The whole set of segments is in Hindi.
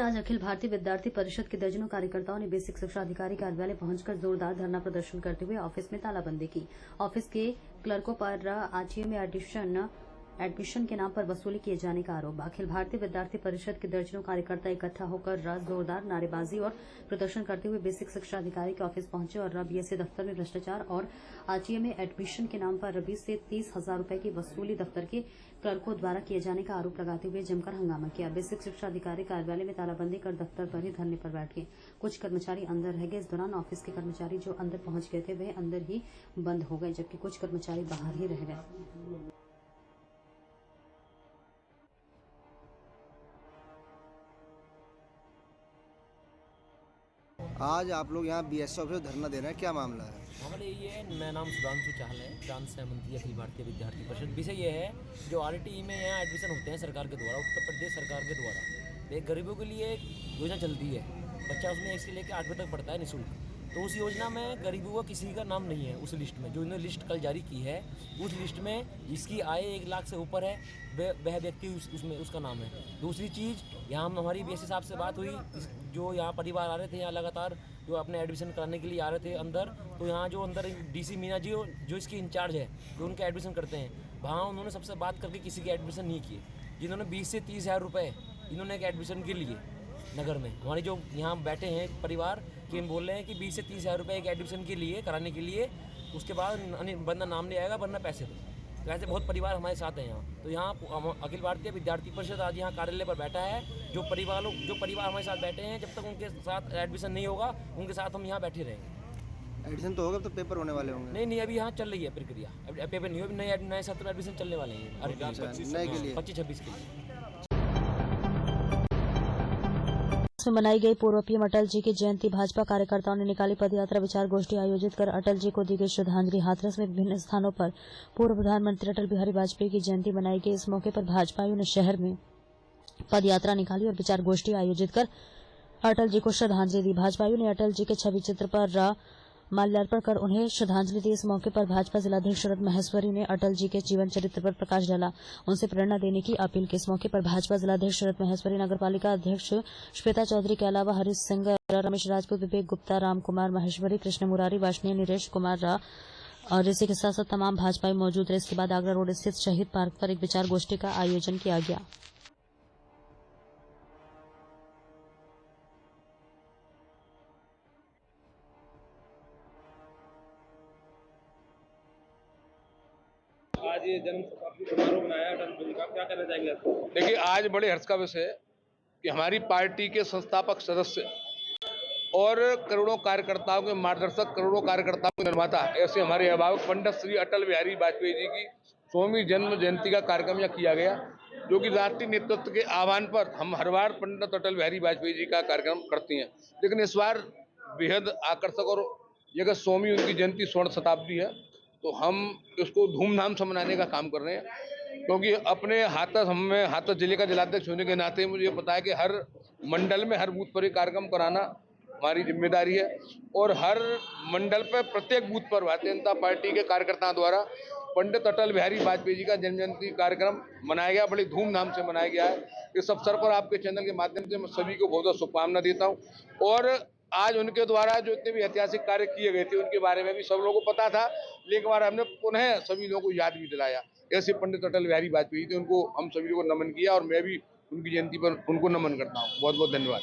आज अखिल भारतीय विद्यार्थी परिषद के दर्जनों कार्यकर्ताओं ने बेसिक शिक्षा अधिकारी कार्यालय पहुंचकर जोरदार धरना प्रदर्शन करते हुए ऑफिस में तालाबंदी की। ऑफिस के क्लर्कों पर आरटीई में एडमिशन के नाम पर वसूली किए जाने का आरोप। अखिल भारतीय विद्यार्थी परिषद के दर्जनों कार्यकर्ता इकट्ठा होकर जोरदार नारेबाजी और प्रदर्शन करते हुए बेसिक शिक्षा अधिकारी के ऑफिस पहुंचे और बीएससी दफ्तर में भ्रष्टाचार और आरटीई में एडमिशन के नाम पर 20 से 30 हजार रूपये की वसूली दफ्तर के क्लर्कों द्वारा किए जाने का आरोप लगाते हुए जमकर हंगामा किया। बेसिक शिक्षा अधिकारी कार्यालय में तालाबंदी कर दफ्तर पर ही धरने पर बैठ गए। कुछ कर्मचारी अंदर रह गए। इस दौरान ऑफिस के कर्मचारी जो अंदर पहुंच गए थे वे अंदर ही बंद हो गए, जबकि कुछ कर्मचारी बाहर ही रह गए। आज आप लोग यहाँ बीएससी ऑफिस धरना दे रहे हैं, क्या मामला है? मामला ये है, मेरा नाम सुधांशु चाहल है, ब्रांच सहमंत्री अखिल भारतीय विद्यार्थी परिषद। विषय ये है, जो आरटीई में यहाँ एडमिशन होते हैं सरकार के द्वारा, उत्तर प्रदेश सरकार के द्वारा, एक गरीबों के लिए योजना चलती है। बच्चा उसमें 1 से लेकर 8वीं तक पढ़ता है निःशुल्क। तो उस योजना में गरीबों का किसी का नाम नहीं है उस लिस्ट में। जो इन्होंने लिस्ट कल जारी की है, उस लिस्ट में जिसकी आय 1 लाख से ऊपर है वह व्यक्ति उसमें उसका नाम है। दूसरी चीज़, यहाँ हमारी बीएससी साहब से बात हुई, जो यहाँ परिवार आ रहे थे यहाँ लगातार जो अपने एडमिशन कराने के लिए आ रहे थे अंदर, तो यहाँ जो अंदर डीसी मीना जी जो इसके इंचार्ज है, जो उनके एडमिशन करते हैं, वहाँ उन्होंने सबसे बात करके किसी के एडमिशन नहीं किए। जिन्होंने 20 से 30 हज़ार रुपये इन्होंने एक एडमिशन के लिए नगर में, हमारे जो यहाँ बैठे हैं परिवार कि हम बोल रहे हैं कि 20 से 30 हज़ार रुपये एक एडमिशन के लिए कराने के लिए, उसके बाद वरना नाम नहीं आएगा वरना पैसे दो। तो ऐसे बहुत परिवार हमारे साथ हैं यहाँ। तो यहाँ अखिल भारतीय विद्यार्थी परिषद आज यहाँ कार्यालय पर बैठा है। जो परिवार हमारे साथ बैठे हैं, जब तक उनके साथ एडमिशन नहीं होगा उनके साथ हम यहाँ बैठे रहेंगे। एडमिशन तो होगा तो पेपर होने वाले होंगे? नहीं, अभी यहाँ चल रही है प्रक्रिया, पेपर नहीं हो, नए सत्र में एडमिशन चलने वाले हैं 25-26 के लिए। में मनाई गई पूर्व पीएम अटल जी की जयंती। भाजपा कार्यकर्ताओं ने निकाली पदयात्रा, विचार गोष्ठी आयोजित कर अटल जी को दी गई श्रद्धांजलि। हाथरस में विभिन्न स्थानों पर पूर्व प्रधानमंत्री अटल बिहारी वाजपेयी की जयंती मनाई गई। इस मौके पर भाजपाइयों ने शहर में पदयात्रा निकाली और विचार गोष्ठी आयोजित कर अटल जी को श्रद्धांजलि दी। भाजपाइयों ने अटल जी के छवि चित्र पर माल्यार्पण कर उन्हें श्रद्धांजलि दी। इस मौके पर भाजपा जिलाध्यक्ष शरद महेश्वरी ने अटल जी के जीवन चरित्र पर प्रकाश डाला, उनसे प्रेरणा देने की अपील की। इस मौके पर भाजपा जिलाध्यक्ष शरद महेश्वरी, नगरपालिका अध्यक्ष श्वेता चौधरी के अलावा हरीश सिंह, रमेश राजपूत, विवेक गुप्ता, राम कुमार महेश्वरी, कृष्ण मुरारी, वाष्णेय, नीरेश कुमार और इसी के साथ साथ तमाम भाजपाई मौजूद रहे। इसके बाद आगरा रोड स्थित शहीद पार्क पर एक विचार गोष्ठी का आयोजन किया गया। आज ये जन्म शताब्दी समारोह मनाया अटल जी का, क्या कहना चाहेंगे आप? देखिए, आज बड़े हर्ष का विषय है कि हमारी पार्टी के संस्थापक सदस्य और करोड़ों कार्यकर्ताओं के मार्गदर्शक, करोड़ों कार्यकर्ताओं के निर्माता, ऐसे हमारे अभिभावक पंडित श्री अटल बिहारी वाजपेयी जी की 100वीं जन्म जयंती का कार्यक्रम यहाँ किया गया, जो कि राष्ट्रीय नेतृत्व के आह्वान पर हम हर बार पंडित अटल बिहारी वाजपेयी जी का कार्यक्रम करते हैं। लेकिन इस बार बेहद आकर्षक और ये 100वीं उनकी जयंती स्वर्ण शताब्दी है, तो हम इसको धूमधाम से मनाने का काम कर रहे हैं। क्योंकि अपने हाथरस जिले का जिलाध्यक्ष होने के नाते मुझे पता है कि हर मंडल में हर बूथ पर एक कार्यक्रम कराना हमारी जिम्मेदारी है, और हर मंडल पर प्रत्येक बूथ पर भारतीय जनता पार्टी के कार्यकर्ताओं द्वारा पंडित अटल बिहारी वाजपेयी जी का जन्म जयंती कार्यक्रम मनाया गया, बड़ी धूमधाम से मनाया गया है। इस अवसर पर आपके चैनल के माध्यम से मैं सभी को बहुत बहुत शुभकामना देता हूँ। और आज उनके द्वारा जो इतने भी ऐतिहासिक कार्य किए गए थे उनके बारे में भी सब लोगों को पता था, लेकिन बार हमने पुनः सभी लोगों को याद भी दिलाया। ऐसे पंडित अटल बिहारी वाजपेयी थे, उनको हम सभी लोगों को नमन किया, और मैं भी उनकी जयंती पर उनको नमन करता हूँ। बहुत बहुत धन्यवाद।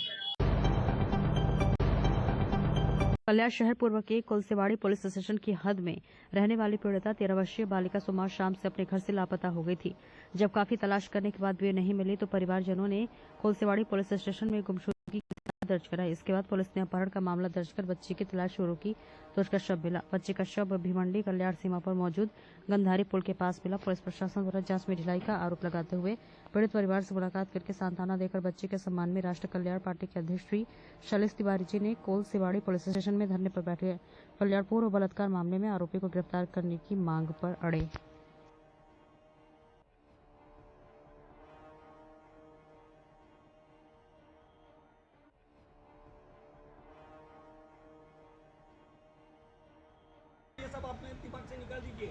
कल्याण शहर पूर्व के कुलसेवाड़ी पुलिस स्टेशन की हद में रहने वाली पीड़िता 13 वर्षीय बालिका सोमवार शाम से अपने घर से लापता हो गई थी। जब काफी तलाश करने के बाद वे नहीं मिली तो परिवारजनों ने कुलसेवाड़ी पुलिस स्टेशन में गुमशुदगी दर्ज कराई। इसके बाद पुलिस ने अपहरण का मामला दर्ज कर बच्ची की तलाश शुरू की तो उसका शव मिला। बच्चे का शव भिवंडी कल्याण सीमा पर मौजूद गंधारी पुल के पास मिला। पुलिस प्रशासन द्वारा जांच में ढिलाई का आरोप लगाते हुए पीड़ित परिवार से मुलाकात करके सांत्वना देकर बच्चे के सम्मान में राष्ट्र कल्याण पार्टी के अध्यक्ष श्री शैलेश तिवारी जी ने कोलसेवाड़ी पुलिस स्टेशन में धरने पर बैठे कल्याण पूर्व बलात्कार मामले में आरोपी को गिरफ्तार करने की मांग पर अड़े। ये सब अपने दिमाग से निकाल दीजिए।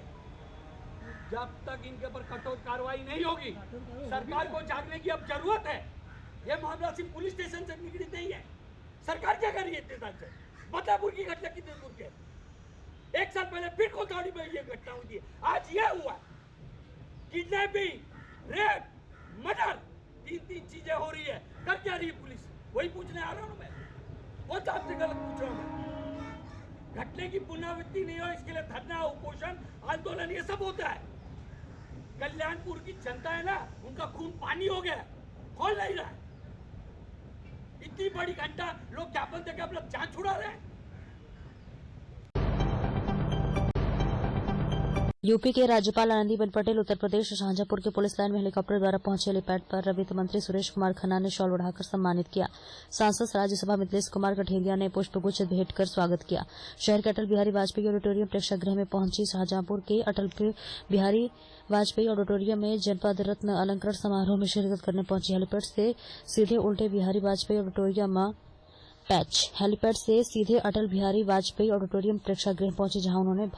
जब तक इनके ऊपर कठोर कार्रवाई नहीं होगी, सरकार को जागने की अब जरूरत है। ये मामला सिर्फ पुलिस स्टेशन से निगड़ित नहीं है। सरकार क्या कर रही है इतने साल से? बदलापुर की घटना कितने दूर के? 1 साल पहले फिर कोतवाली में ये घटना हुई थी। आज ये हुआ, किडनैपिंग, रेप, मर्डर, 3 चीजें हो रही है। कर क्या रही है पुलिस? वही पूछने आ रहा हूँ मैं। बहुत आपसे गलत पूछ रहा हूँ मैं। घटने की पुनरावृत्ति नहीं हो इसके लिए धरना, उपोषण, आंदोलन ये सब होता है। कल्याणपुर की जनता है ना, उनका खून पानी हो गया, खोल नहीं रहा है। इतनी बड़ी घंटा लोग ज्ञापन देकर अपना जान छुड़ा रहे हैं। यूपी के राज्यपाल आनंदीबेन पटेल उत्तर प्रदेश शाहजहांपुर के पुलिस लाइन में हेलीकॉप्टर द्वारा पहुंचे हेलीपैड पर वित्त मंत्री सुरेश कुमार खन्ना ने शॉल उड़ाकर सम्मानित किया। सांसद राज्यसभा मिथिलेश कुमार कठेरिया ने पुष्पगुच्छ भेंट कर स्वागत किया। शहर के अटल बिहारी वाजपेयी ऑडिटोरियम प्रेक्षागृह में पहुंची शाहजहांपुर के अटल बिहारी वाजपेयी ऑडिटोरियम में जनपद रत्न अलंकरण समारोह में शिरकत करने पहुंची। हेलीपैड से सीधे उल्टे बिहारी वाजपेयी ऑडिटोरियम हेलीपैड से सीधे अटल बिहारी वाजपेयी ऑडिटोरियम प्रेक्षागृह पहुंची, जहां उन्होंने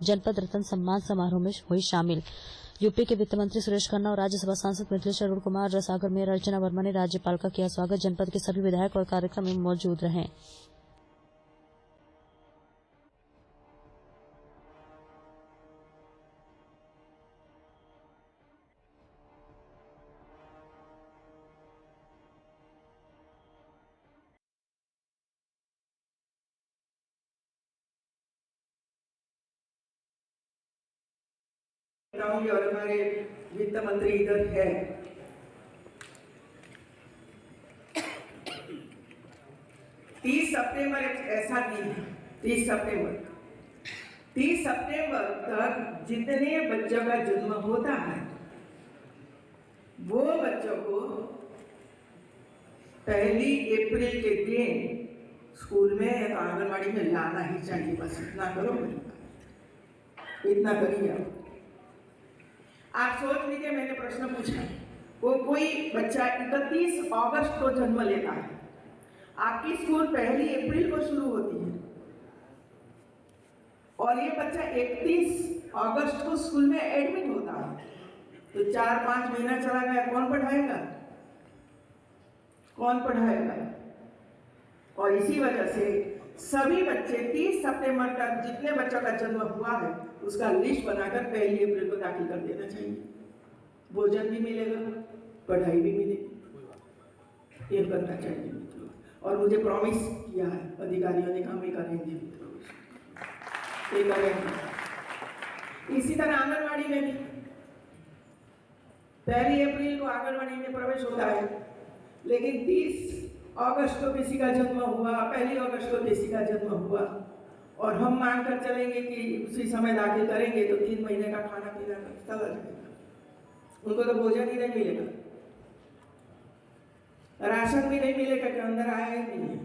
जनपद रत्न सम्मान समारोह में हुई शामिल। यूपी के वित्त मंत्री सुरेश खन्ना और राज्यसभा सांसद मिथिलेश अरुण कुमार, रसागर मेयर अर्चना वर्मा ने राज्यपाल का किया स्वागत। जनपद के सभी विधायक और कार्यक्रम में मौजूद रहे। और हमारे वित्त मंत्री इधर है। 30 सितंबर एक ऐसा दिन है, 30 सितंबर तक जितने बच्चों का जन्म होता है वो बच्चों को 1 अप्रैल के दिन स्कूल में या तो आंगनबाड़ी में लाना ही चाहिए। बस इतना करो, इतना करिए। आप सोच लीजिए, मैंने प्रश्न पूछा, वो कोई बच्चा 31 अगस्त को जन्म लेता है, आपकी स्कूल 1 अप्रैल को शुरू होती है और ये बच्चा 31 अगस्त को स्कूल में एडमिट होता है, तो 4-5 महीना चला गया, कौन पढ़ाएगा? और इसी वजह से सभी बच्चे 30 सितंबर तक जितने बच्चों का जन्म हुआ है उसका लिस्ट बनाकर 1 अप्रैल को दाखिल कर देना चाहिए। भोजन भी मिलेगा, पढ़ाई भी मिलेगी, ये करना चाहिए मित्रों। और मुझे प्रॉमिस किया है अधिकारियों ने, काम ये करेंगे मित्रों, ये करेंगे। इसी तरह आंगनबाड़ी में भी 1 अप्रैल को आंगनबाड़ी में प्रवेश होता है, लेकिन 30 अगस्त को किसी का जन्म हुआ, 1 अगस्त को किसी का जन्म हुआ, और हम मांग कर चलेंगे कि उसी समय दाखिल करेंगे तो 3 महीने का खाना पीना चला जाएगा, उनको तो भोजन ही नहीं मिलेगा, राशन भी नहीं मिलेगा कि अंदर आया ही नहीं है।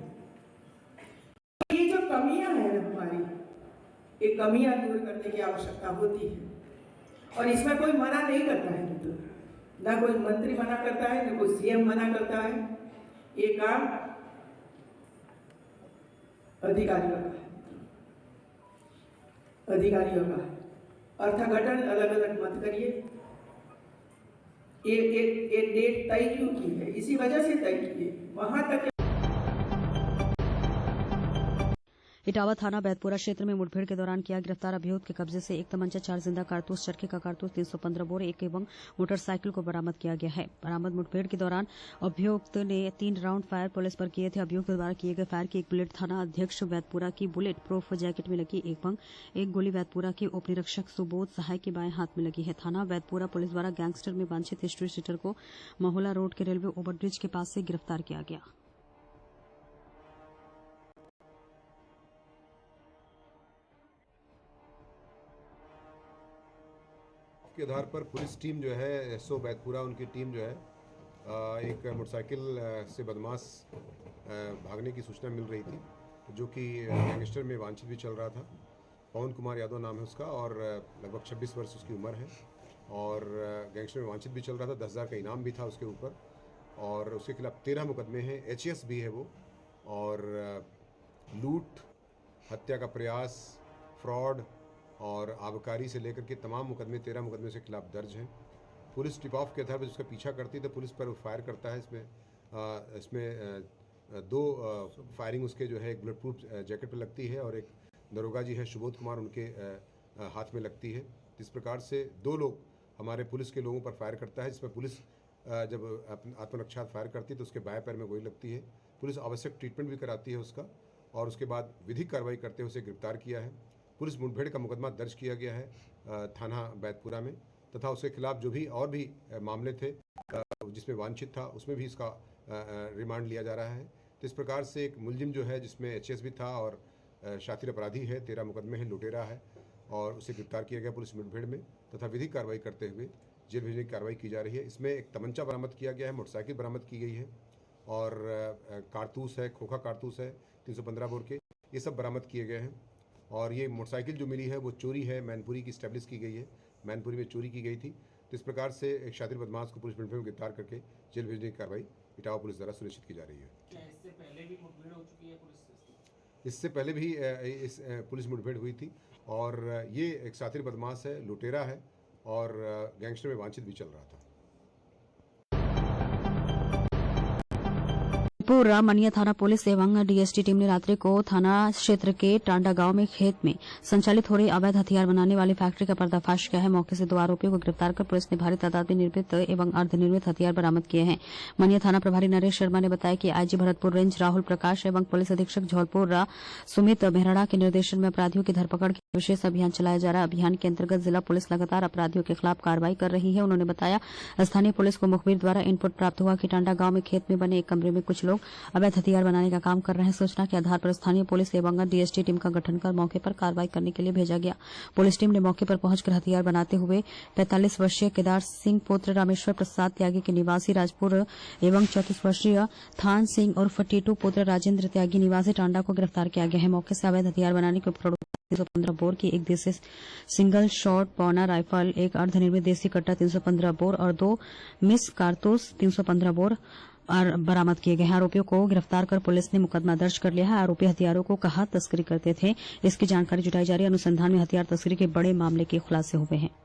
ये जो कमियां हैं हमारी, ये कमियां दूर करने की आवश्यकता होती है और इसमें कोई मना नहीं करता है मित्रों, ना कोई मंत्री मना करता है, ना कोई सीएम मना करता है। ये काम अधिकारियों का है, अधिकारियों का है। अर्थघटन अलग अलग मत करिए। ये डेट तय क्यों की है? इसी वजह से तय की है, वहां तक। इटावा थाना बैतपुरा क्षेत्र में मुठभेड़ के दौरान किया गिरफ्तार। अभियुक्त के कब्जे से 1 तमंचा, 4 जिंदा कारतूस, चरखे का कारतूस, 315 बोर, 1 एवं मोटरसाइकिल को बरामद किया गया है। बरामद मुठभेड़ के दौरान अभियुक्त ने 3 राउंड फायर पुलिस पर किए थे। अभियुक्त द्वारा किए गए फायर की एक बुलेट थाना अध्यक्ष बैतपुरा की बुलेट प्रूफ जैकेट में लगी, एक गोली बैतपुरा के उप निरीक्षक सुबोध सहाय के बाएं हाथ में लगी है। थाना बैतपुरा पुलिस द्वारा गैंगस्टर में वांछित हिस्ट्री शीटर को महुला रोड के रेलवे ओवरब्रिज के पास से गिरफ्तार किया गया। के आधार पर पुलिस टीम जो है एसओ बैतपुरा, उनकी टीम जो है एक मोटरसाइकिल से बदमाश भागने की सूचना मिल रही थी, जो कि गैंगस्टर में वांछित भी चल रहा था। पवन कुमार यादव नाम है उसका और लगभग 26 वर्ष उसकी उम्र है और गैंगस्टर में वांछित भी चल रहा था। 10,000 का इनाम भी था उसके ऊपर और उसके खिलाफ 13 मुकदमे हैं। एचएस भी है वो, और लूट, हत्या का प्रयास, फ्रॉड और आबकारी से लेकर के तमाम मुकदमे 13 मुकदमे से खिलाफ दर्ज हैं। पुलिस टिप ऑफ के आधार पर उसका पीछा करती है तो पुलिस पर फायर करता है। इसमें इसमें दो फायरिंग उसके जो है एक बुलेट प्रूफ जैकेट पर लगती है और एक दरोगा जी है सुबोध कुमार उनके हाथ में लगती है। इस प्रकार से दो लोग हमारे पुलिस के लोगों पर फायर करता है, जिसमें पुलिस जब आत्मरक्षा फायर करती है तो उसके बाएं पैर में गोली लगती है। पुलिस आवश्यक ट्रीटमेंट भी कराती है उसका और उसके बाद विधिक कार्रवाई करते हुए उसे गिरफ्तार किया है। पुलिस मुठभेड़ का मुकदमा दर्ज किया गया है थाना बैतपुरा में तथा उसके खिलाफ जो भी और भी मामले थे जिसमें वांछित था उसमें भी इसका रिमांड लिया जा रहा है। तो इस प्रकार से एक मुलजिम जो है जिसमें एचएस भी था और शातिर अपराधी है, 13 मुकदमे हैं, लुटेरा है और उसे गिरफ्तार किया गया पुलिस मुठभेड़ में तथा विधिक कार्रवाई करते हुए जेल भेजने की कार्रवाई की जा रही है। इसमें एक तमंचा बरामद किया गया है, मोटरसाइकिल बरामद की गई है और कारतूस है, खोखा कारतूस है 315 बोर के, ये सब बरामद किए गए हैं। और ये मोटरसाइकिल जो मिली है वो चोरी है, मैनपुरी की स्टैब्लिश की गई है, मैनपुरी में चोरी की गई थी। तो इस प्रकार से एक शातिर बदमाश को पुलिस मुठभेड़ में गिरफ्तार करके जेल भेजने की कार्रवाई इटावा पुलिस द्वारा सुनिश्चित की जा रही है। इससे पहले भी मुठभेड़ हो चुकी है पुलिस से? इससे पहले भी इस पुलिस मुठभेड़ हुई थी और ये एक शातिर बदमाश है, लुटेरा है और गैंगस्टर में वांछित भी चल रहा था। पूरा मनिया थाना पुलिस एवं डीएसटी टीम ने रात्रि को थाना क्षेत्र के टांडा गांव में खेत में संचालित हो रही अवैध हथियार बनाने वाली फैक्ट्री का पर्दाफाश किया है। मौके से 2 आरोपियों को गिरफ्तार कर पुलिस ने भारी तादाद में निर्मित एवं अर्धनिर्मित हथियार बरामद किए हैं। मनिया थाना प्रभारी नरेश शर्मा ने बताया कि आईजी भरतपुर रेंज राहुल प्रकाश एवं पुलिस अधीक्षक झौलपुर सुमित मेहराड़ा के निर्देशन में अपराधियों की धरपकड़ के विशेष अभियान चलाया जा रहा है। अभियान के अंतर्गत जिला पुलिस लगातार अपराधियों के खिलाफ कार्रवाई कर रही है। उन्होंने बताया स्थानीय पुलिस को मुखबिर द्वारा इनपुट प्राप्त हुआ कि टांडा गांव में खेत में बने एक कमरे में कुछ लोग अवैध हथियार बनाने का काम कर रहे हैं। सूचना के आधार पर स्थानीय पुलिस एवं डीएसटी टीम का गठन कर मौके पर कार्रवाई करने के लिए भेजा गया। पुलिस टीम ने मौके पर पहुंचकर हथियार बनाते हुए 45 वर्षीय केदार सिंह पुत्र रामेश्वर प्रसाद त्यागी के निवासी राजपुर एवं 34 वर्षीय थान सिंह उर्फ टीटू पुत्र राजेंद्र त्यागी निवासी टांडा को गिरफ्तार किया गया है। मौके से अवैध हथियार बनाने के उपकरणों 315 बोर की एक देसी सिंगल शॉट पौना राइफल, एक अर्धनिर्मित देसी कट्टा 315 बोर और 2 मिस कारतूस 315 बोर बरामद किए गए हैं। आरोपियों को गिरफ्तार कर पुलिस ने मुकदमा दर्ज कर लिया है। आरोपी हथियारों को कहां तस्करी करते थे इसकी जानकारी जुटाई जा रही है। अनुसंधान में हथियार तस्करी के बड़े मामले के खुलासे हुए हैं।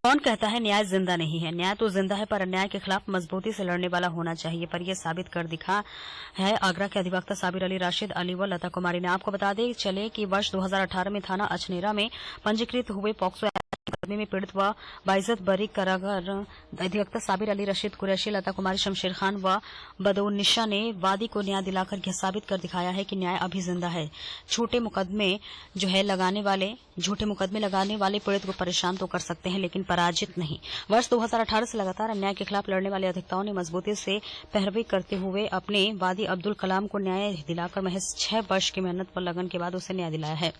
कौन कहता है न्याय जिंदा नहीं है? न्याय तो जिंदा है, पर अन्याय के खिलाफ मजबूती से लड़ने वाला होना चाहिए। पर यह साबित कर दिखा है आगरा के अधिवक्ता साबिर अली राशिद अली व लता कुमारी ने। आपको बता दें चले कि वर्ष 2018 में थाना अछनेरा में पंजीकृत हुए पॉक्सो मुकदमे में पीड़ित व बाइज्जत बरी करार अधिवक्ता साबिर अली रशीद कुरैशी, लता कुमारी, शमशेर खान व बदौनिशा ने वादी को न्याय दिलाकर यह साबित कर दिखाया है कि न्याय अभी जिंदा है। झूठे मुकदमे लगाने वाले पीड़ित को परेशान तो कर सकते हैं लेकिन पराजित नहीं। वर्ष 2018 से लगातार अन्याय के खिलाफ लड़ने वाले अधिवक्ताओं ने मजबूती से पैरवी करते हुए अपने वादी अब्दुल कलाम को न्याय दिलाकर महज 6 वर्ष की मेहनत व लगन के बाद उसे न्याय दिलाया है।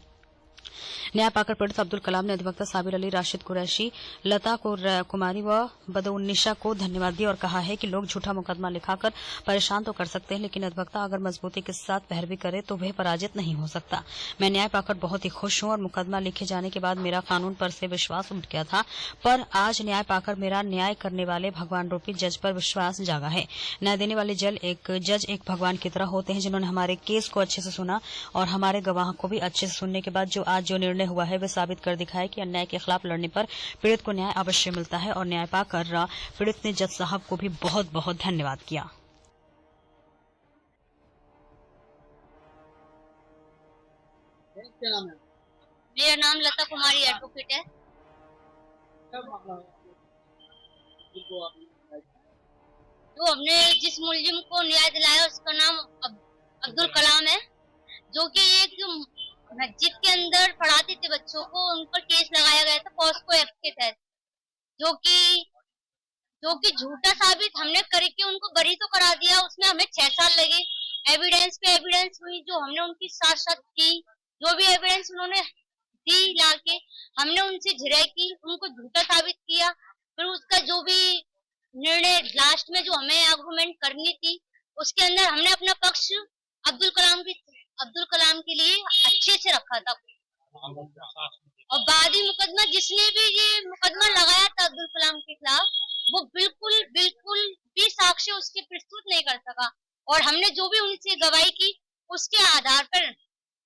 न्याय पाकर पीड़ित अब्दुल कलाम ने अधिवक्ता साबिर अली राशिद कुरैशी, लता कुमारी व बदौनिशा को धन्यवाद दिया और कहा है कि लोग झूठा मुकदमा लिखाकर परेशान तो कर सकते हैं लेकिन अधिवक्ता अगर मजबूती के साथ पैरवी करे तो वह पराजित नहीं हो सकता। मैं न्याय पाकर बहुत ही खुश हूं और मुकदमा लिखे जाने के बाद मेरा कानून पर से विश्वास उठ गया था, पर आज न्याय पाकर मेरा न्याय करने वाले भगवान रूपी जज पर विश्वास जागा है। न्याय देने वाले जज एक भगवान की तरह होते हैं जिन्होंने हमारे केस को अच्छे से सुना और हमारे गवाह को भी अच्छे से सुनने के बाद जो निर्णय हुआ है वह साबित कर दिखाया कि अन्याय के खिलाफ लड़ने पर पीड़ित को न्याय अवश्य मिलता है। और न्याय पाकर पीड़ित ने जज साहब को भी बहुत बहुत धन्यवाद किया। क्या नाम है? मेरा नाम लता कुमारी एडवोकेट है। जो हमने जिस मुलजिम को न्याय दिलाया उसका नाम अब्दुल कलाम है, जो कि एक मस्जिद के अंदर पढ़ाते थे बच्चों को, उन पर केस लगाया गया था पॉस्को एक्ट के तहत, जो कि झूठा साबित हमने करके उनको बरी तो करा दिया। उसमें हमें 6 साल लगे। एविडेंस पे एविडेंस हुई जो हमने उनकी साथ की, जो भी एविडेंस उन्होंने दी लाके हमने उनसे झिड़ाई की, उनको झूठा साबित किया। फिर उसका जो भी निर्णय लास्ट में जो हमें आर्गुमेंट करनी थी उसके अंदर हमने अपना पक्ष अब्दुल कलाम के लिए अच्छे से रखा था। और वादी मुकदमा जिसने भी ये मुकदमा लगाया था अब्दुल कलाम के खिलाफ, वो बिल्कुल भी साक्ष्य उसके प्रस्तुत नहीं कर सका। और हमने जो भी उनसे गवाही की उसके आधार पर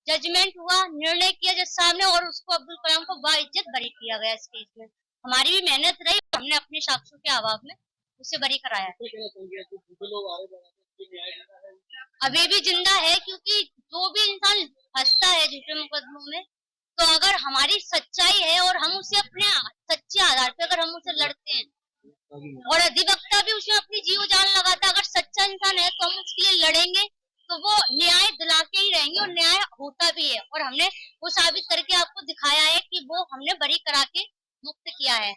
जजमेंट हुआ, निर्णय किया जज साहब ने और उसको अब्दुल कलाम को बाइज्जत बरी किया गया इस केस में। हमारी भी मेहनत रही, हमने अपने साक्ष्यों के अभाव में उसे बरी कराया। अभी भी जिंदा है, क्योंकि जो भी इंसान फंसता है झूठे मुकदमों में, तो अगर हमारी सच्चाई है और हम उसे अपने सच्चे आधार पे अगर हम उसे लड़ते हैं और अधिवक्ता भी उसमें अपनी जीव जान लगाता, अगर सच्चा इंसान है तो हम उसके लिए लड़ेंगे, तो वो न्याय दिला के ही रहेंगे और न्याय होता भी है। और हमने वो साबित करके आपको दिखाया है कि वो हमने बरी करा के मुक्त किया है।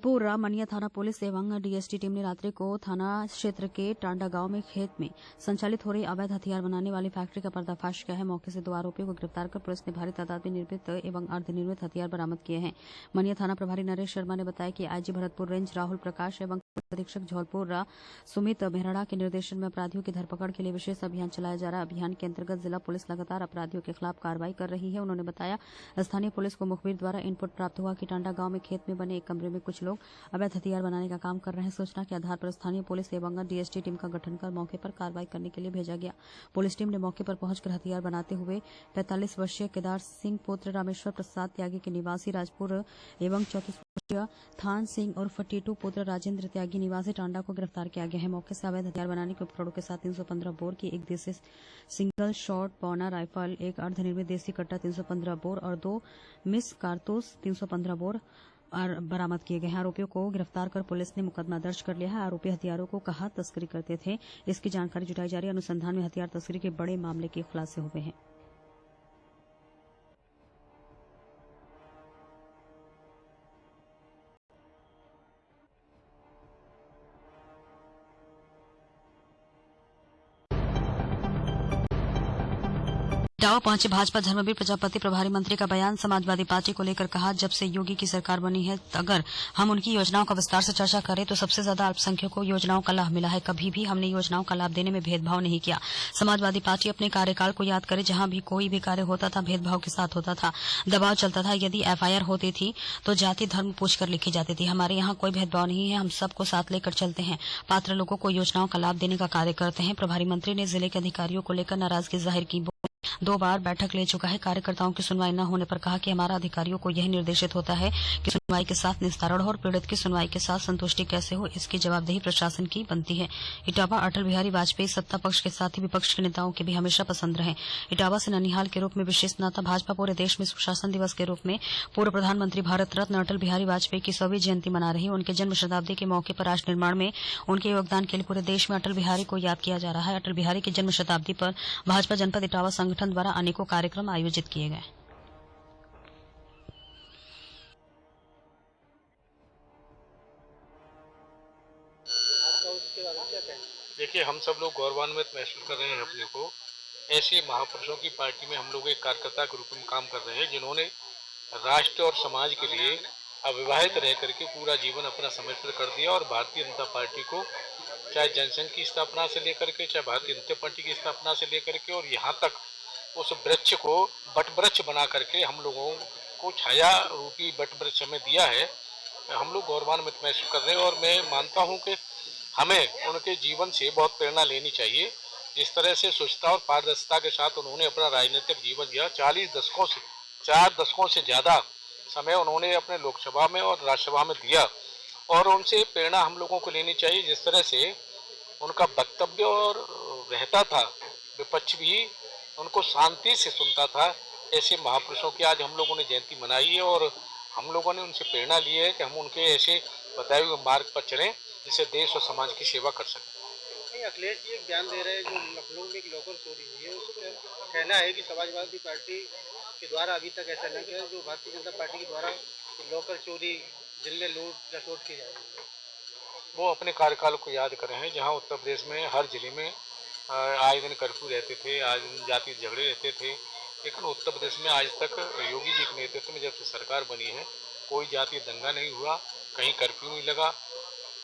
पूरा मनिया थाना पुलिस एवं डीएसटी टीम ने रात्रि को थाना क्षेत्र के टांडा गांव में खेत में संचालित हो रही अवैध हथियार बनाने वाली फैक्ट्री का पर्दाफाश किया है। मौके से 2 आरोपियों को गिरफ्तार कर पुलिस ने भारी तादाद में निर्मित एवं अर्धनिर्मित हथियार बरामद किए हैं। मनिया थाना प्रभारी नरेश शर्मा ने बताया कि आईजी भरतपुर रेंज राहुल प्रकाश एवं अधीक्षक झौलपुर सुमित मेहरा के निर्देशन में अपराधियों की धरपकड़ के लिए विशेष अभियान चलाया जा रहा है। अभियान के अंतर्गत जिला पुलिस लगातार अपराधियों के खिलाफ कार्रवाई कर रही है। उन्होंने बताया, स्थानीय पुलिस को मुखबिर द्वारा इनपुट प्राप्त हुआ कि टांडा गांव में खेत में बने एक कमरे में कुछ लोग अवैध हथियार बनाने का काम कर रहे हैं। सूचना के आधार पर स्थानीय पुलिस एवं डीएसटी टीम का गठन कर मौके पर कार्रवाई करने के लिए भेजा गया। पुलिस टीम ने मौके पर पहुंचकर हथियार बनाते हुए 45 वर्षीय केदार सिंह पुत्र रामेश्वर प्रसाद त्यागी के निवासी राजपुर एवं 34 वर्षीय थान सिंह उर्फ टीटू पुत्र राजेंद्र त्यागी निवासी टांडा को गिरफ्तार किया गया है। मौके से अवैध हथियार बनाने के उपकरणों के साथ 315 बोर की एक देसी सिंगल शॉट पौना राइफल, एक अर्धनिर्मित देसी कट्टा 315 बोर और 2 मिस कारतूस 315 बोर बरामद किए गए हैं। आरोपियों को गिरफ्तार कर पुलिस ने मुकदमा दर्ज कर लिया है। आरोपी हथियारों को कहां तस्करी करते थे, इसकी जानकारी जुटाई जा रही है। अनुसंधान में हथियार तस्करी के बड़े मामले के खुलासे हुए हैं। इटावा पहुंचे भाजपा धर्मवीर प्रजापति प्रभारी मंत्री का बयान समाजवादी पार्टी को लेकर कहा, जब से योगी की सरकार बनी है अगर हम उनकी योजनाओं का विस्तार से चर्चा करें तो सबसे ज्यादा अल्पसंख्यकों को योजनाओं का लाभ मिला है। कभी भी हमने योजनाओं का लाभ देने में भेदभाव नहीं किया। समाजवादी पार्टी अपने कार्यकाल को याद करे, जहां भी कोई भी कार्य होता था भेदभाव के साथ होता था, दबाव चलता था। यदि एफआईआर होती थी तो जाति धर्म पूछकर लिखी जाती थी। हमारे यहाँ कोई भेदभाव नहीं है, हम सबको साथ लेकर चलते हैं, पात्र लोगों को योजनाओं का लाभ देने का कार्य करते हैं। प्रभारी मंत्री ने जिले के अधिकारियों को लेकर नाराजगी जाहिर की। 2 बार बैठक ले चुका है। कार्यकर्ताओं की सुनवाई न होने पर कहा कि हमारा अधिकारियों को यही निर्देशित होता है कि सुनवाई के साथ निस्तारण हो और पीड़ित की सुनवाई के साथ संतुष्टि कैसे हो, इसकी जवाबदेही प्रशासन की बनती है। इटावा अटल बिहारी वाजपेयी सत्ता पक्ष के साथ ही विपक्ष के नेताओं के भी हमेशा पसंद रहे। इटावा से ननिहाल के रूप में विशेष नाता। भाजपा पूरे देश में सुशासन दिवस के रूप में पूर्व प्रधानमंत्री भारत रत्न अटल बिहारी वाजपेयी की 100वीं जयंती मना रही है। उनके जन्म शताब्दी के मौके पर राष्ट्र निर्माण में उनके योगदान के लिए पूरे देश में अटल बिहारी को याद किया जा रहा है। अटल बिहारी की जन्म शताब्दी पर भाजपा जनपद इटावा संगठन द्वारा अनेकों कार्यक्रम आयोजित किए गए। देखिए, हम सब लोग गौरवान्वित महसूस कर रहे हैं अपने को। ऐसे महापुरुषों की पार्टी में हम लोग एक कार्यकर्ता के रूप में काम कर रहे हैं, जिन्होंने राष्ट्र और समाज के लिए अविवाहित रह करके पूरा जीवन अपना समर्पित कर दिया और भारतीय जनता पार्टी को चाहे जनसंघ की स्थापना से लेकर के, चाहे भारतीय जनता पार्टी की स्थापना से लेकर के और यहाँ तक उस वृक्ष को बट वृक्ष बना करके हम लोगों को छाया रूपी बट वृक्ष हमें दिया है। हम लोग गौरवान्वित महसूस कर रहे हैं और मैं मानता हूँ कि हमें उनके जीवन से बहुत प्रेरणा लेनी चाहिए। जिस तरह से स्वच्छता और पारदर्शिता के साथ उन्होंने अपना राजनीतिक जीवन जिया, 4 दशकों से ज़्यादा समय उन्होंने अपने लोकसभा में और राज्यसभा में दिया और उनसे प्रेरणा हम लोगों को लेनी चाहिए। जिस तरह से उनका वक्तव्य और रहता था, विपक्ष भी उनको शांति से सुनता था। ऐसे महापुरुषों की आज हम लोगों ने जयंती मनाई है और हम लोगों ने उनसे प्रेरणा ली है कि हम उनके ऐसे बताए हुए मार्ग पर चलें जिससे देश और समाज की सेवा कर सकें। अखिलेश जी एक बयान दे रहे हैं, जो लखनऊ में एक लॉकर चोरी हुई है, उसका कहना है कि समाजवादी पार्टी के द्वारा अभी तक ऐसा नहीं किया जो भारतीय जनता पार्टी के द्वारा लॉकर चोरी जिले लूट लसोट की जाए। वो अपने कार्यकाल को याद कर रहे हैं, जहाँ उत्तर प्रदेश में हर जिले में आए दिन कर्फ्यू रहते थे, आज दिन जाति झगड़े रहते थे, लेकिन उत्तर प्रदेश में आज तक योगी जी के नेतृत्व में जब से सरकार बनी है कोई जातीय दंगा नहीं हुआ, कहीं कर्फ्यू नहीं लगा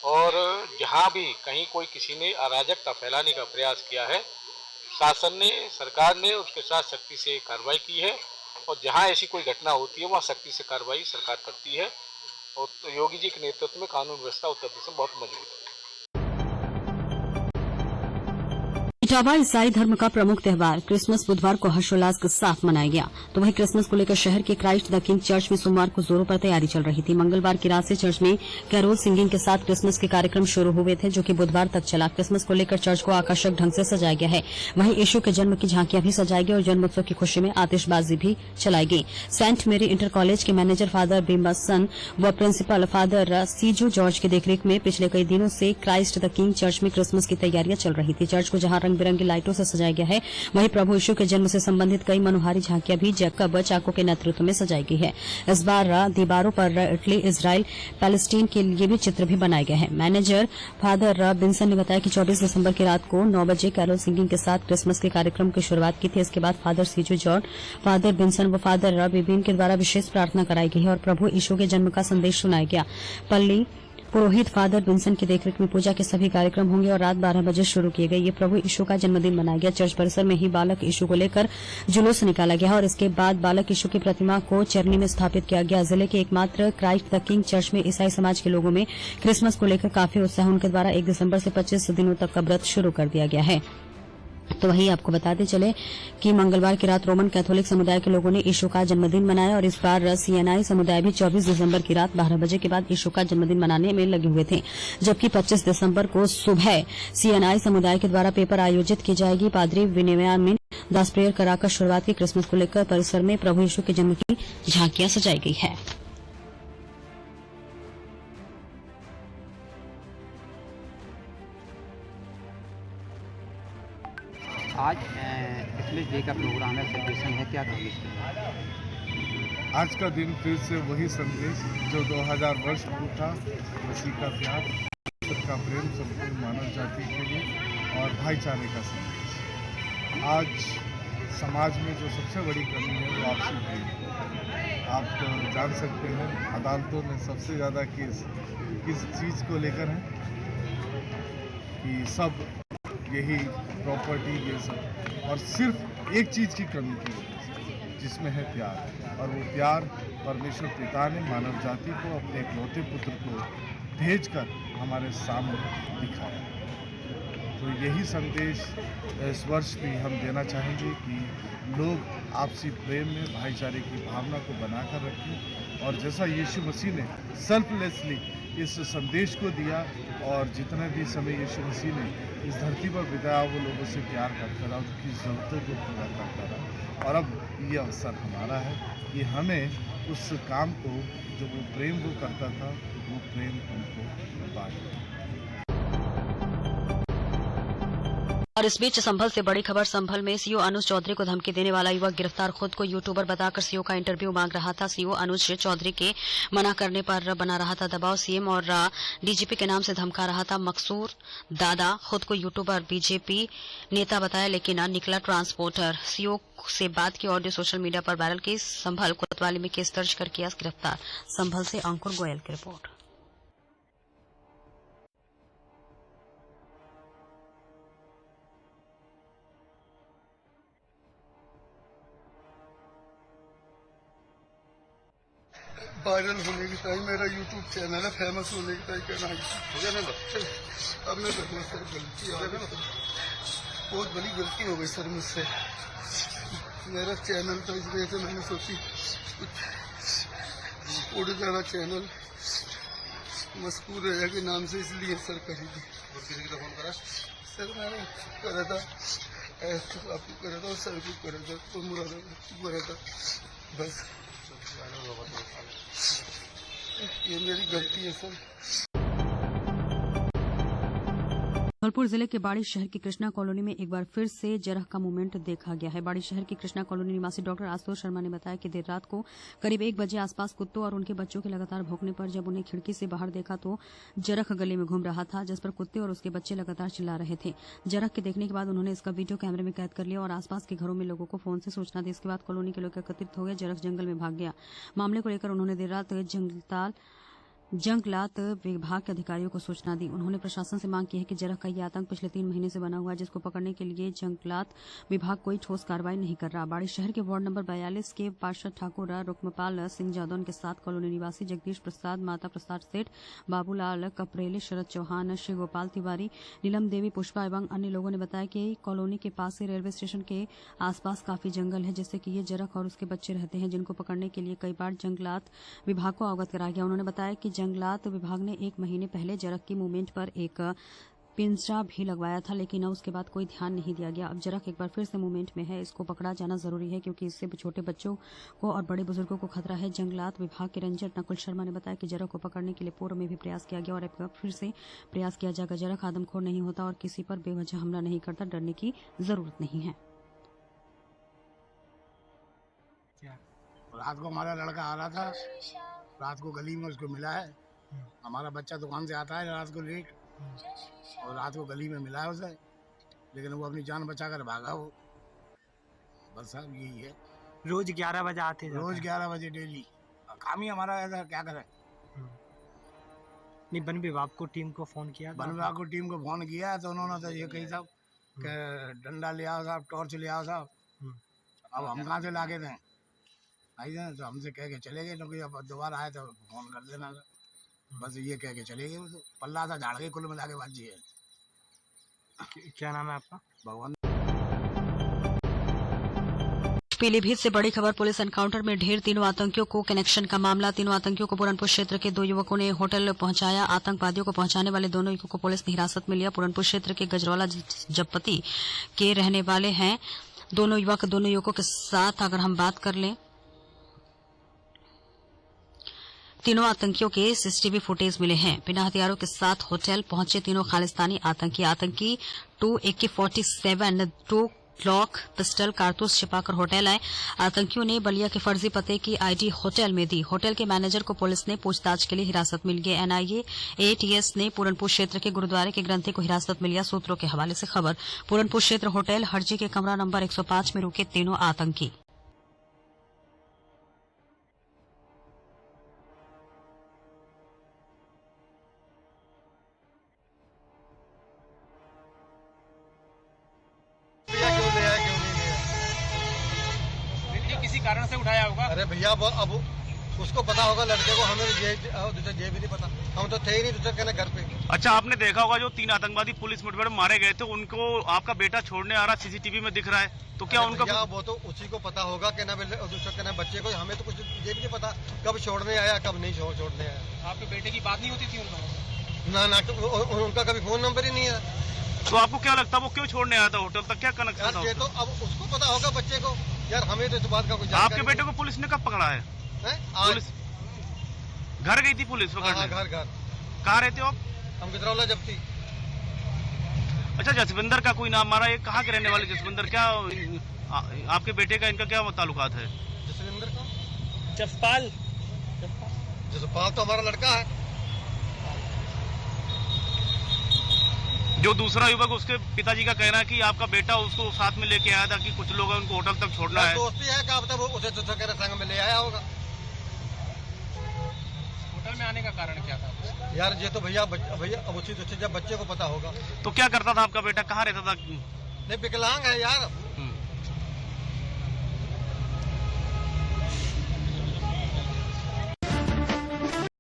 और जहाँ भी कहीं कोई किसी ने अराजकता फैलाने का प्रयास किया है, शासन ने, सरकार ने उसके साथ सख्ती से कार्रवाई की है और जहाँ ऐसी कोई घटना होती है वहाँ सख्ती से कार्रवाई सरकार करती है और योगी जी के नेतृत्व में कानून व्यवस्था उत्तर प्रदेश में बहुत मजबूत है। इटावा ईसाई धर्म का प्रमुख त्योहार क्रिसमस बुधवार को हर्षोल्लास के साथ मनाया गया। तो वहीं क्रिसमस को लेकर शहर के क्राइस्ट द किंग चर्च में सोमवार को जोरों पर तैयारी चल रही थी। मंगलवार की रात से चर्च में कैरोल सिंगिंग के साथ क्रिसमस के कार्यक्रम शुरू हुए थे, जो कि बुधवार तक चला। क्रिसमस को लेकर चर्च को आकर्षक ढंग से सजाया गया है। वहीं यीशु के जन्म की झांकियां भी सजाई गई और जन्मोत्सव की खुशी में आतिशबाजी भी चलाई गई। सेंट मेरी इंटर कॉलेज के मैनेजर फादर बिम्बसन व प्रिंसिपल फादर सीजू जॉर्ज की देखरेख में पिछले कई दिनों से क्राइस्ट द किंग चर्च में क्रिसमस की तैयारियां चल रही थी। चर्च को जहां रंग बिरंगी लाइटों से सजाया गया है, वहीं प्रभु यीशु के जन्म से संबंधित कई मनोहारी झांकियां भी जैकब चाको के नेतृत्व में सजाई गई है। इस बार दीवारों पर इटली, इजराइल, पैलेस्टीन के लिए भी चित्र भी बनाए गए हैं। मैनेजर फादर बिन्सन ने बताया कि 24 दिसंबर की रात को 9 बजे कैरोल सिंगिंग के साथ क्रिसमस के कार्यक्रम की शुरुआत की थी। इसके बाद फादर सीजू जॉर्ज, फादर बिन्सन व फादर बिबिन के द्वारा विशेष प्रार्थना कराई गई और प्रभु यीशु के जन्म का संदेश सुनाया गया। पल्ली पुरोहित फादर बिन्सन की देखरेख में पूजा के सभी कार्यक्रम होंगे और रात 12 बजे शुरू किए गए। ये प्रभु यीशु का जन्मदिन मनाया गया। चर्च परिसर में ही बालक यीशु को लेकर जुलूस निकाला गया और इसके बाद बालक यीशु की प्रतिमा को चरनी में स्थापित किया गया। जिले के एकमात्र क्राइस्ट द किंग चर्च में ईसाई समाज के लोगों में क्रिसमस को लेकर काफी उत्साह। उनके द्वारा 1 दिसंबर से 25 दिनों तक का व्रत शुरू कर दिया गया है। तो वहीं आपको बताते चले कि मंगलवार की रात रोमन कैथोलिक समुदाय के लोगों ने यीशु का जन्मदिन मनाया और इस बार सीएनआई समुदाय भी 24 दिसंबर की रात 12 बजे के बाद यीशु का जन्मदिन मनाने में लगे हुए थे, जबकि 25 दिसंबर को सुबह सीएनआई समुदाय के द्वारा पेपर आयोजित की जाएगी। पादरी विनियामिन दास प्रेयर कराकर शुरुआत की क्रिसमस को लेकर परिसर में प्रभु यीशु के जन्म की झांकियां सजाई गई है। आज क्रिसमस डे का प्रोग्राम है, सेलिब्रेशन है, क्या कहोगे इसके? आज का दिन फिर से वही संदेश जो 2000 वर्ष पूर्व मसीह का प्यार, सबका प्रेम, संपूर्ण मानव जाति के लिए और भाईचारे का संदेश। आज समाज में जो सबसे बड़ी कमी है वो आपसी प्रेम। आप तो जान सकते हैं अदालतों में सबसे ज़्यादा केस किस चीज़ को लेकर है कि सब यही प्रॉपर्टी ये सब, और सिर्फ एक चीज़ की कमी की वजह से, जिसमें है प्यार। और वो प्यार परमेश्वर पिता ने मानव जाति को अपने इकलौते पुत्र को भेजकर हमारे सामने दिखाया। तो यही संदेश इस वर्ष भी हम देना चाहेंगे कि लोग आपसी प्रेम में भाईचारे की भावना को बनाकर रखें और जैसा यीशु मसीह ने सेल्फलेसली इस संदेश को दिया और जितना भी समय यीशु मसीह ने इस धरती पर बिताया वो लोगों से प्यार करता रहा, उनकी ज़रूरतों को पूरा करता रहा। और अब ये अवसर हमारा है कि हमें उस काम को जो वो प्रेम वो करता था वो प्रेम हमको बांटे। और इस बीच संभल से बड़ी खबर। संभल में सीओ अनुज चौधरी को धमकी देने वाला युवक गिरफ्तार। खुद को यूट्यूबर बताकर सीओ का इंटरव्यू मांग रहा था। सीओ अनुज चौधरी के मना करने पर बना रहा था दबाव। सीएम और डीजीपी के नाम से धमका रहा था। मकसूर दादा खुद को यूट्यूबर बीजेपी नेता बताया, लेकिन निकला ट्रांसपोर्टर। सीओ से बात की ऑडियो सोशल मीडिया पर वायरल की। संभल कोतवाली में केस दर्ज कर किया गिरफ्तार। संभल से अंकुर गोयल की रिपोर्ट। वायरल होने की टाइम मेरा यूट्यूब चैनल है, फेमस होने की टाइम कहना अब मैं कहूँ सर गलती बहुत बड़ी गलती हो गई सर मुझसे। मेरा चैनल था, इस वजह से मैंने सोची कुछ उड़ जाना चैनल मशहूर रहा के नाम से, इसलिए सर करी थी। और किसी का फोन करा सर? मैंने करा था, आपको करा था और सर को करा था, तो मुराद करा था। बस ये मेरी गलती है सर। धौलपुर जिले के बाड़ी शहर की कृष्णा कॉलोनी में एक बार फिर से जरह का मूवमेंट देखा गया है। बाड़ी शहर की कृष्णा कॉलोनी निवासी डॉक्टर आशुतोष शर्मा ने बताया कि देर रात को करीब 1 बजे आसपास कुत्तों और उनके बच्चों के लगातार भौंकने पर जब उन्हें खिड़की से बाहर देखा तो जरख गले में घूम रहा था, जिस पर कुत्ते और उसके बच्चे लगातार चिल्ला रहे थे। जरख के देखने के बाद उन्होंने इसका वीडियो कैमरे में कैद कर लिया और आसपास के घरों में लोगों को फोन से सूचना दी। इसके बाद कॉलोनी के लोग एकत्रित हो गए। जरख जंगल में भाग गया। मामले को लेकर उन्होंने देर रात जंगलात विभाग के अधिकारियों को सूचना दी। उन्होंने प्रशासन से मांग की है कि जरख का ये आतंक पिछले 3 महीने से बना हुआ है, जिसको पकड़ने के लिए जंगलात विभाग कोई ठोस कार्रवाई नहीं कर रहा। बाड़ी शहर के वार्ड नंबर 42 के पार्षद ठाकुर रुक्मपाल सिंह जादौन के साथ कॉलोनी निवासी जगदीश प्रसाद, माता प्रसाद सेठ, बाबूलाल कपरेले, शरद चौहान, श्री गोपाल तिवारी, नीलम देवी, पुष्पा एवं अन्य लोगों ने बताया कि कॉलोनी के पास से रेलवे स्टेशन के आसपास काफी जंगल है, जिससे कि ये जरख और उसके बच्चे रहते हैं, जिनको पकड़ने के लिए कई बार जंगलात विभाग को अवगत कराया गया। उन्होंने बताया कि जंगलात विभाग ने 1 महीने पहले जरख की मूवमेंट पर एक पिंजरा भी लगवाया था, लेकिन उसके बाद कोई ध्यान नहीं दिया गया। अब जरख एक बार फिर से मूवमेंट में है, इसको पकड़ा जाना जरूरी है, क्योंकि इससे छोटे बच्चों को और बड़े बुजुर्गों को खतरा है। जंगलात विभाग के रेंजर नकुल शर्मा ने बताया कि जरख को पकड़ने के लिए पूर्व में भी प्रयास किया गया और एक बार फिर से प्रयास किया जाएगा। जरख आदमखोर नहीं होता और किसी पर बेवजह हमला नहीं करता, डरने की जरूरत नहीं है। रात को हमारा लड़का आ रहा था, रात को गली में उसको मिला है। हमारा बच्चा दुकान से आता है रात को लेट, और रात को गली में मिला है उसे, लेकिन वो अपनी जान बचाकर भागा वो। बस साहब यही है। रोज 11 बजे आते हैं? रोज 11 बजे डेली। काम ही हमारा ऐसा, क्या करें। नहीं, वन विभाग को टीम को फोन किया? वन विभाग को टीम को फोन किया तो उन्होंने तो ये कही साहब कि डंडा ले आओ साहब, टॉर्च ले आओ साहब। अब हम कहाँ से ला के दें? आई जाए तो हमसे कह के चले गए, क्योंकि अब दोबारा आए तो फोन कर देना। बस ये कह के चले गए। तो पल्ला था झाड़ के कुल मिला के बाजी है। क्या नाम है आपका? भगवान। पीलीभीत से बड़ी खबर। पुलिस एनकाउंटर में ढेर 3 आतंकियों को कनेक्शन का मामला। 3 आतंकियों को पुरनपुर क्षेत्र के 2 युवकों ने होटल पहुंचाया। आतंकवादियों को पहुंचाने वाले दोनों युवकों को पुलिस ने हिरासत में लिया। पुरनपुर क्षेत्र के गजरौला जपपति के रहने वाले हैं दोनों युवकों के साथ अगर हम बात कर लें, तीनों आतंकियों के सीसीटीवी फुटेज मिले हैं। बिना हथियारों के साथ होटल पहुंचे तीनों खालिस्तानी आतंकी 2 AK-47, 2 ग्लॉक पिस्टल कारतूस छिपाकर होटल आए। आतंकियों ने बलिया के फर्जी पते की आईडी होटल में दी। होटल के मैनेजर को पुलिस ने पूछताछ के लिए हिरासत में लिए। NIA ATS ने पूरनपुर क्षेत्र के गुरुद्वारे के ग्रंथी को हिरासत में लिया। सूत्रों के हवाले से खबर। पूरनपुर क्षेत्र होटल हरजी के कमरा नंबर 105 में रुके तीनों आतंकी। कारण से उठाया होगा। अरे भैया अब उसको पता होगा लड़के को, हमें ये भी नहीं पता, हम तो थे ही नहीं दूसरे कहने घर पे। अच्छा, आपने देखा होगा जो 3 आतंकवादी पुलिस मुठभेड़ में मारे गए थे, उनको आपका बेटा छोड़ने आ रहा सीसीटीवी में दिख रहा है, तो क्या उनका वो तो उसी को पता होगा कि ना दूसरे कहना बच्चे को, हमें तो कुछ ये भी नहीं पता कब छोड़ने आया कब नहीं छोड़ने आया। आपके बेटे की बात नहीं होती थी उनका? ना, उनका कभी फोन नंबर ही नहीं है। तो आपको क्या लगता है वो क्यों छोड़ने आया था होटल तक? क्या कनेक्शन था? ये तो अब उसको पता होगा बच्चे को यार, हमें तो इस बात का कुछ। आपके बेटे को पुलिस ने कब पकड़ा है? पुलिस घर गई थी पुलिस पकड़ने? घर। कहाँ रहते हो आप? हम गजरौला जपती। अच्छा, जसविंदर का कोई नाम मारा है, कहाँ के रहने वाले जसविंदर? क्या आपके बेटे का इनका क्या ताल्लुकात है? जसविंदर का जसपाल तो हमारा लड़का है। जो दूसरा युवक, उसके पिताजी का कहना है कि आपका बेटा उसको साथ में लेके आया था कि कुछ लोग उनको होटल तक छोड़ना है। दोस्ती है क्या पता, वो उसे दूसरे कह रहे संग में ले आया होगा। होटल में आने का कारण क्या था यार? ये तो भैया अब उसी जब बच्चे को पता होगा। तो क्या करता था आपका बेटा? कहाँ रहता था? नहीं, विकलांग है यार।